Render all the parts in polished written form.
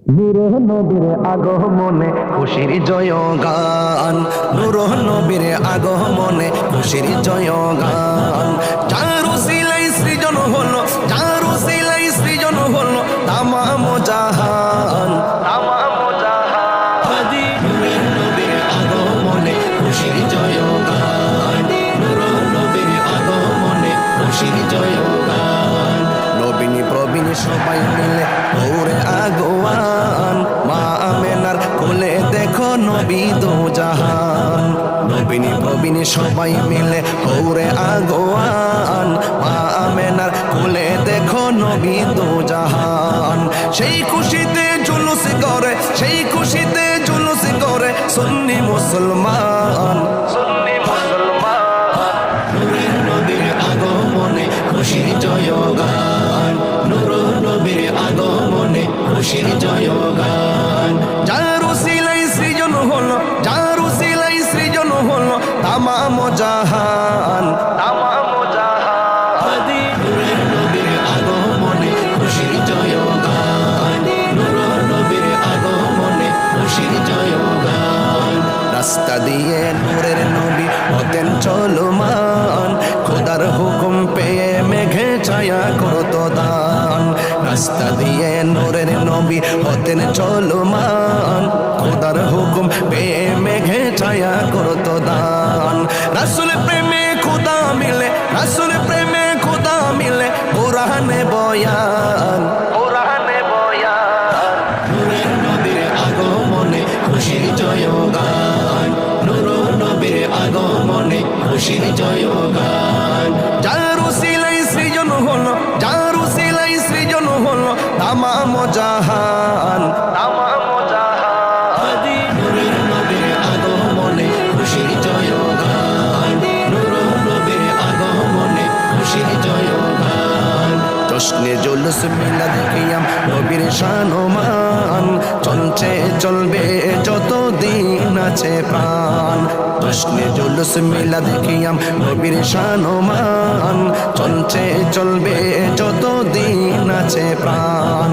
নূরে নবীর আগমনে খুশির জয় গান, নূরে নবীর আগমনে খুশির জয় গান। যার উসিলাই সৃজন হলো, যার উসিলাই সৃজন হলো তামাম জাহান, তামাম জাহান। নূরে নবীর আগমনে খুশির জয় গান, নূরে নবীর আগমনে খুশির জয় গান। নবীনী প্রবীণ সবাই মিলে দৌড়ে আগোয়ান, মা আমেনার কোলে দেখো নবী দো জাহান। নবীনী প্রবীণ সবাই মিলে দৌড়ে আগোয়ান, মা আমেনার কোলে দেখো নবী দো জাহান। সেই খুশিতে জুলুস করে, সেই খুশিতে জুলুস করে সুন্নি মুসলমান, সুন্নি মুসলমান। নূরের নবীর আগমনে খুশির জয় গান, নূরে নবীর আগমনে খুশির জয় গান। যার উসিলাই সৃজন হলো, যার উসিলাই সৃজন হলো তামাম জাহান, তামাম জাহান। নূরের নবীর আগমনে খুশির জয় গান, নূরে নবীর আগমনে খুশির জয় গান। রাস্তা দিয়ে নূরের নবী হতেন চলমান, খোদার হুকুম পেয়ে মেঘে ছায়া করতো দান। রাস্তা দিয়ে নূরের নবী হতেন চলমান, খোদার হুকুম পেয়ে মেঘে ছায়া করতো দান। রাসূল প্রেমে খোদা মিলে, রাসূল প্রেমে খোদা মিলে কোরআনে বয়ান, কোরআনে বয়ান। নূরের নবীর আগমনে খুশির জয় গান, নূরে নবীর আগমনে খুশির জয় গান। যার উসিলাই সৃজন হলো, যার উসিলাই সৃজন হলো তামাম জাহান, তামাম জাহান। নূরের নবীর আগমনে খুশির জয় গান, নূরে নবীর আগমনে খুশির জয় গান। জশ্নে জুলুস মিলাদ কিয়াম নবীর শানমান, চলছে চলবে যতদিন আছে প্রাণ। জশ্নে জুলুস মিলাদ কিয়াম নবীর শানমান, চলছে চলবে যতদিন আছে প্রাণ।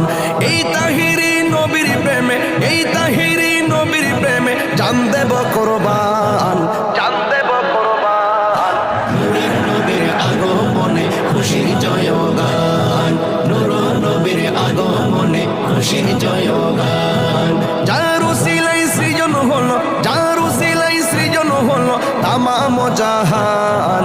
এই তাহিরি নবীর প্রেমে, এই তাহিরি নবীর প্রেমে জান দেব কুরবান, জান দেব কুরবান। নূরের নবীর আগমনে খুশির জয় গান, নূরে নবীর আগমনে খুশির জয় গান। যার উসিলাই সৃজন হলো, যার উসিলাই সৃজন হলো তামাম জাহান,